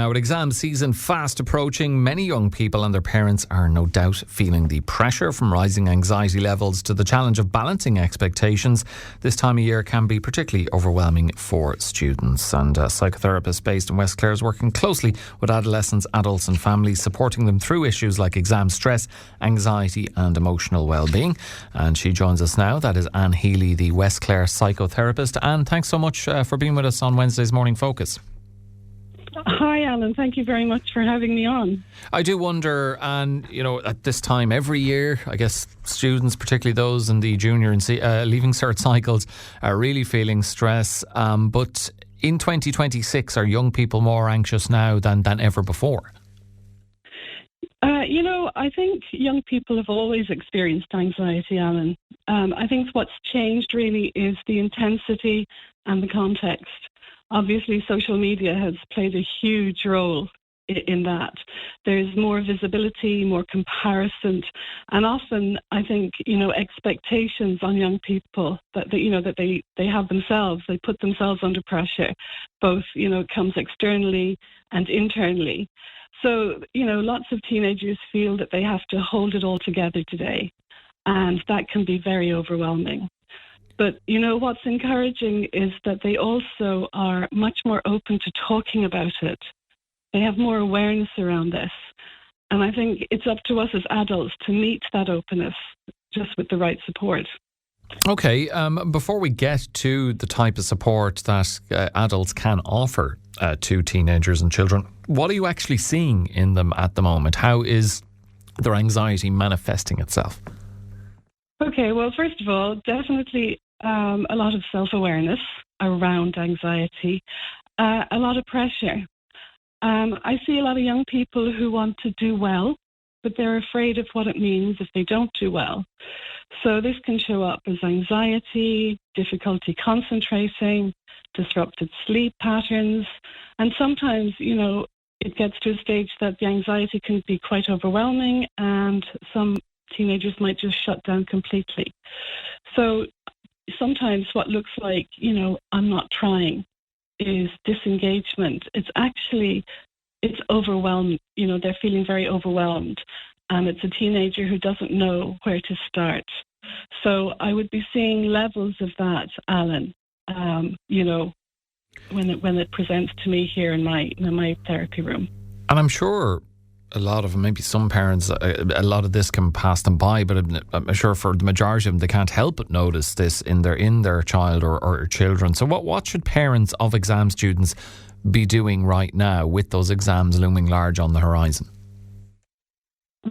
now. With exam season fast approaching, many young people and their parents are no doubt feeling the pressure from rising anxiety levels to the challenge of balancing expectations. This time of year can be particularly overwhelming for students. And a psychotherapist based in West Clare is working closely with adolescents, adults and families, supporting them through issues like exam stress, anxiety and emotional wellbeing. And she joins us now. That is Anne Healy, the West Clare psychotherapist. Anne, thanks so much for being with us on Wednesday's Morning Focus. Hi, Alan. Thank you very much for having me on. I do wonder, and at this time every year, I guess students, particularly those in the junior and leaving cert cycles, are really feeling stress. But in 2026, are young people more anxious now than ever before? I think young people have always experienced anxiety, Alan. I think what's changed really is the intensity and the context. Obviously, social media has played a huge role in that. There's more visibility, more comparison, and often I think expectations on young people that they have themselves. They put themselves under pressure, both it comes externally and internally. So lots of teenagers feel that they have to hold it all together today, and that can be very overwhelming. But, what's encouraging is that they also are much more open to talking about it. They have more awareness around this. And I think it's up to us as adults to meet that openness just with the right support. Okay, before we get to the type of support that adults can offer to teenagers and children, what are you actually seeing in them at the moment? How is their anxiety manifesting itself? Okay, well, first of all, definitely a lot of self-awareness around anxiety, a lot of pressure. I see a lot of young people who want to do well, but they're afraid of what it means if they don't do well. So this can show up as anxiety, difficulty concentrating, disrupted sleep patterns, and sometimes, it gets to a stage that the anxiety can be quite overwhelming and some teenagers might just shut down completely. So sometimes what looks like, I'm not trying, is disengagement. It's overwhelmed. They're feeling very overwhelmed. And it's a teenager who doesn't know where to start. So I would be seeing levels of that, Alan, when it presents to me here in my therapy room. And I'm sure a lot of, maybe some parents, a lot of this can pass them by, but I'm sure for the majority of them, they can't help but notice this in their child or children. So what should parents of exam students be doing right now with those exams looming large on the horizon?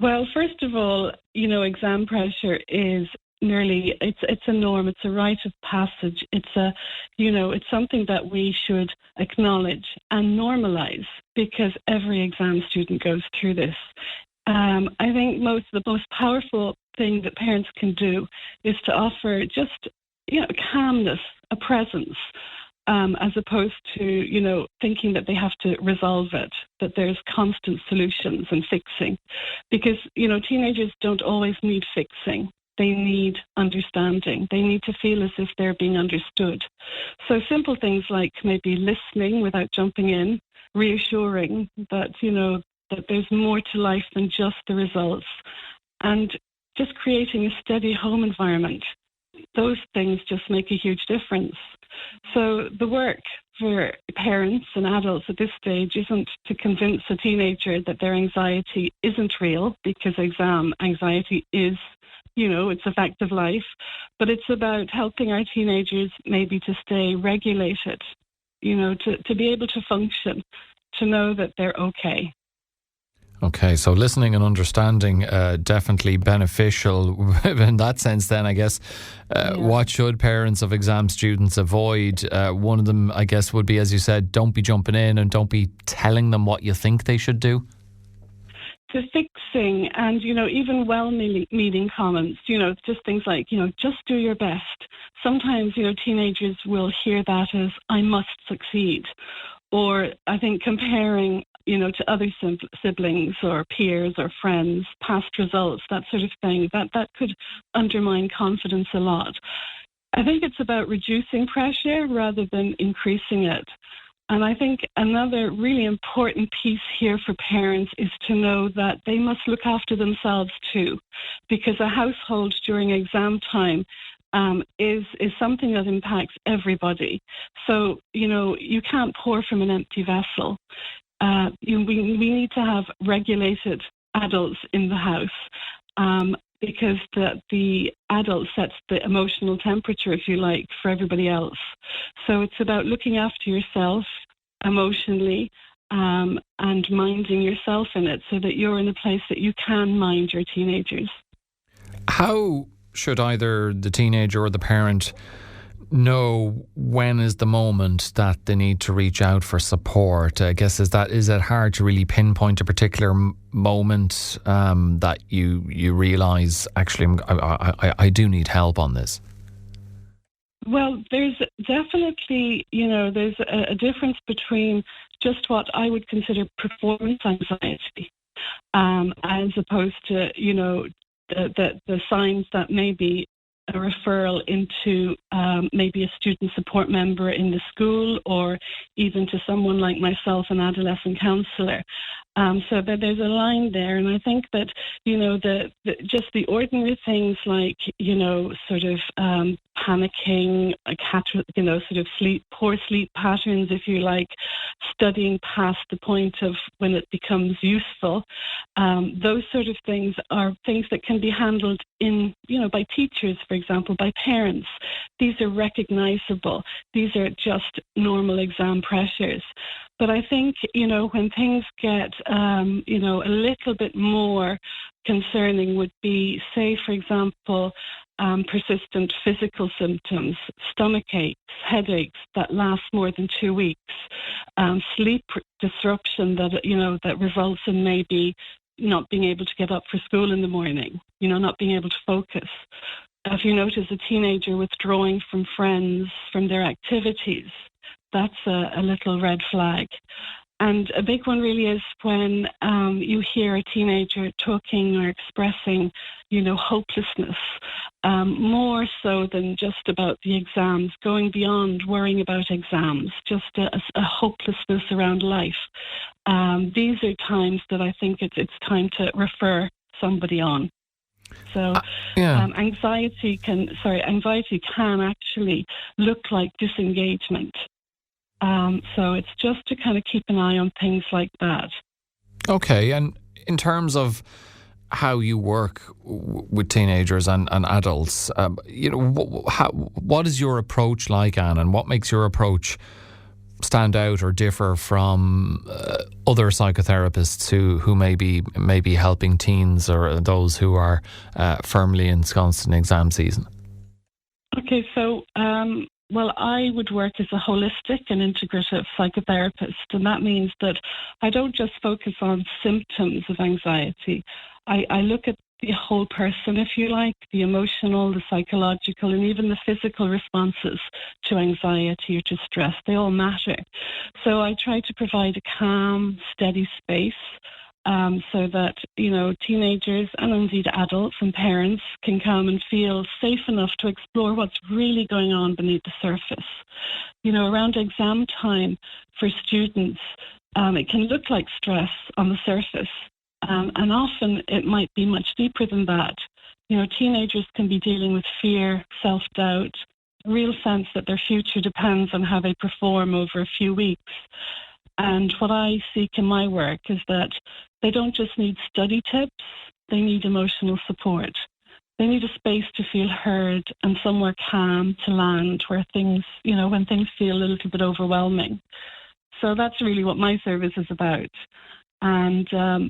Well, first of all, exam pressure is it's a norm. It's a rite of passage. It's something that we should acknowledge and normalize because every exam student goes through this. I think the most powerful thing that parents can do is to offer just, calmness, a presence, as opposed to, thinking that they have to resolve it, that there's constant solutions and fixing. Because, teenagers don't always need fixing. They need understanding. They need to feel as if they're being understood. So simple things like maybe listening without jumping in, reassuring that, that there's more to life than just the results, and just creating a steady home environment. Those things just make a huge difference. So the work for parents and adults at this stage isn't to convince a teenager that their anxiety isn't real, because exam anxiety is, it's a fact of life, but it's about helping our teenagers maybe to stay regulated, to be able to function, to know that they're okay. Okay, so listening and understanding, definitely beneficial in that sense then, I guess. What should parents of exam students avoid? One of them, I guess, would be, as you said, don't be jumping in and don't be telling them what you think they should do. The fixing and, even well-meaning comments, just things like, just do your best. Sometimes, teenagers will hear that as, I must succeed. Or I think comparing, to other siblings or peers or friends, past results, that sort of thing, that could undermine confidence a lot. I think it's about reducing pressure rather than increasing it. And I think another really important piece here for parents is to know that they must look after themselves too, because a household during exam time is something that impacts everybody. So, you can't pour from an empty vessel. We need to have regulated adults in the house, because the adult sets the emotional temperature, if you like, for everybody else. So it's about looking after yourself emotionally, and minding yourself in it so that you're in a place that you can mind your teenagers. How should either the teenager or the parent know when is the moment that they need to reach out for support? I guess is it hard to really pinpoint a particular moment that you realise actually I do need help on this? Well, there's definitely, there's a difference between just what I would consider performance anxiety, as opposed to, the signs that may be a referral into maybe a student support member in the school, or even to someone like myself, an adolescent counsellor. So that there's a line there, and I think that just the ordinary things like sort of panicking, sort of poor sleep patterns, if you like, studying past the point of when it becomes useful. Those sort of things are things that can be handled by teachers, for example, by parents. These are recognizable. These are just normal exam pressures. But I think, when things get, a little bit more concerning would be, say, for example, persistent physical symptoms, stomach aches, headaches that last more than 2 weeks, sleep disruption that results in maybe not being able to get up for school in the morning, not being able to focus. If you notice a teenager withdrawing from friends, from their activities, that's a little red flag. And a big one really is when you hear a teenager talking or expressing, hopelessness, more so than just about the exams, going beyond worrying about exams, just a hopelessness around life. These are times that I think it's time to refer somebody on. So anxiety can actually look like disengagement. So it's just to kind of keep an eye on things like that. Okay, and in terms of how you work with teenagers and adults, what is your approach like, Anne, and what makes your approach stand out or differ from other psychotherapists who may be helping teens or those who are firmly ensconced in exam season? Okay, so well, I would work as a holistic and integrative psychotherapist, and that means that I don't just focus on symptoms of anxiety. I look at the whole person, if you like, the emotional, the psychological, and even the physical responses to anxiety or to stress. They all matter. So I try to provide a calm, steady space so that, teenagers and indeed adults and parents can come and feel safe enough to explore what's really going on beneath the surface. Around exam time for students, it can look like stress on the surface. And often it might be much deeper than that. Teenagers can be dealing with fear, self-doubt, a real sense that their future depends on how they perform over a few weeks. And what I seek in my work is that they don't just need study tips, they need emotional support. They need a space to feel heard and somewhere calm to land where things, when things feel a little bit overwhelming. So that's really what my service is about. And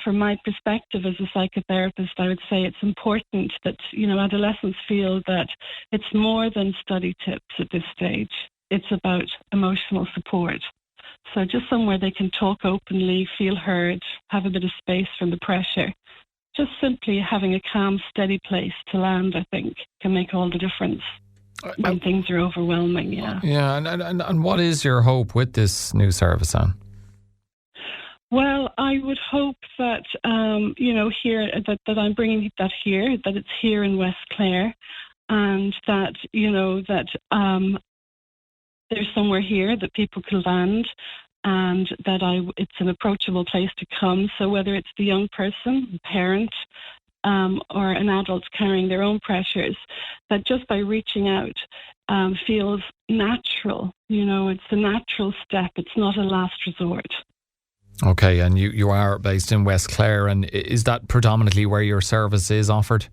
from my perspective as a psychotherapist, I would say it's important that, adolescents feel that it's more than study tips at this stage. It's about emotional support. So just somewhere they can talk openly, feel heard, have a bit of space from the pressure. Just simply having a calm, steady place to land, I think, can make all the difference when things are overwhelming, yeah. Yeah, and what is your hope with this new service, Anne? Well, I would hope that, here, that I'm bringing that here, that it's here in West Clare, and that, there's somewhere here that people could land, and that it's an approachable place to come. So whether it's the young person, parent, or an adult carrying their own pressures, that just by reaching out feels natural. It's a natural step. It's not a last resort. Okay, and you are based in West Clare, and is that predominantly where your service is offered?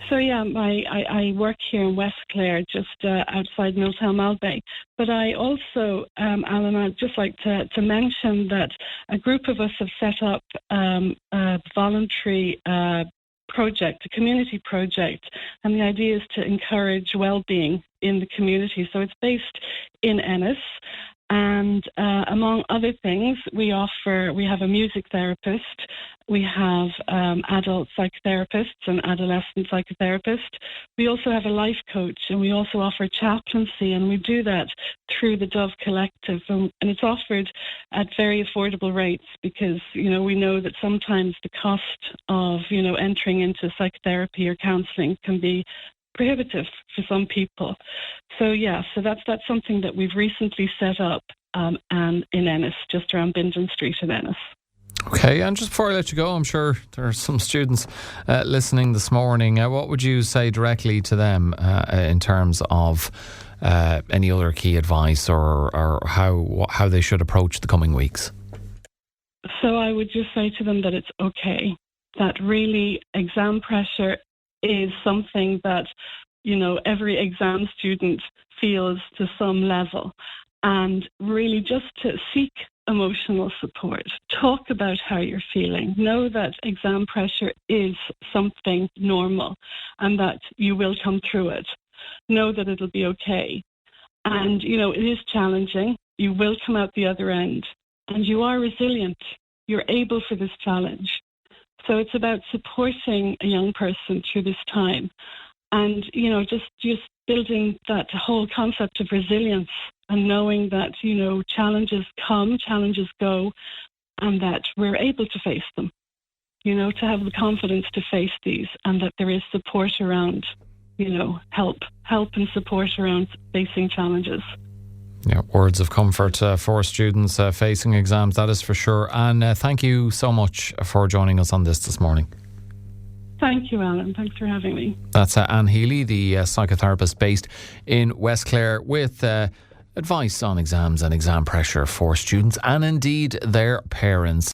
So yeah, I work here in West Clare, just outside Milltown Malbay. But I also, Alan, I'd just like to mention that a group of us have set up a voluntary project, a community project, and the idea is to encourage wellbeing in the community. So it's based in Ennis. And among other things, we have a music therapist, we have adult psychotherapists and adolescent psychotherapists. We also have a life coach, and we also offer chaplaincy, and we do that through the Dove Collective. And it's offered at very affordable rates because, we know that sometimes the cost of, entering into psychotherapy or counselling can be prohibitive for some people. So that's something that we've recently set up and in Ennis, just around Bindon Street in Ennis. Okay, and just before I let you go, I'm sure there are some students listening this morning. What would you say directly to them in terms of any other key advice or how they should approach the coming weeks? So I would just say to them that it's okay, that really exam pressure is something that, every exam student feels to some level. And really just to seek emotional support. Talk about how you're feeling. Know that exam pressure is something normal and that you will come through it. Know that it'll be okay. And, it is challenging. You will come out the other end. And you are resilient. You're able for this challenge. So it's about supporting a young person through this time. And, just building that whole concept of resilience and knowing that, challenges come, challenges go, and that we're able to face them, to have the confidence to face these, and that there is support around, help and support around facing challenges. Yeah, words of comfort for students facing exams, that is for sure. And thank you so much for joining us on this morning. Thank you, Alan. Thanks for having me. That's Anne Healy, the psychotherapist based in West Clare, with advice on exams and exam pressure for students and indeed their parents.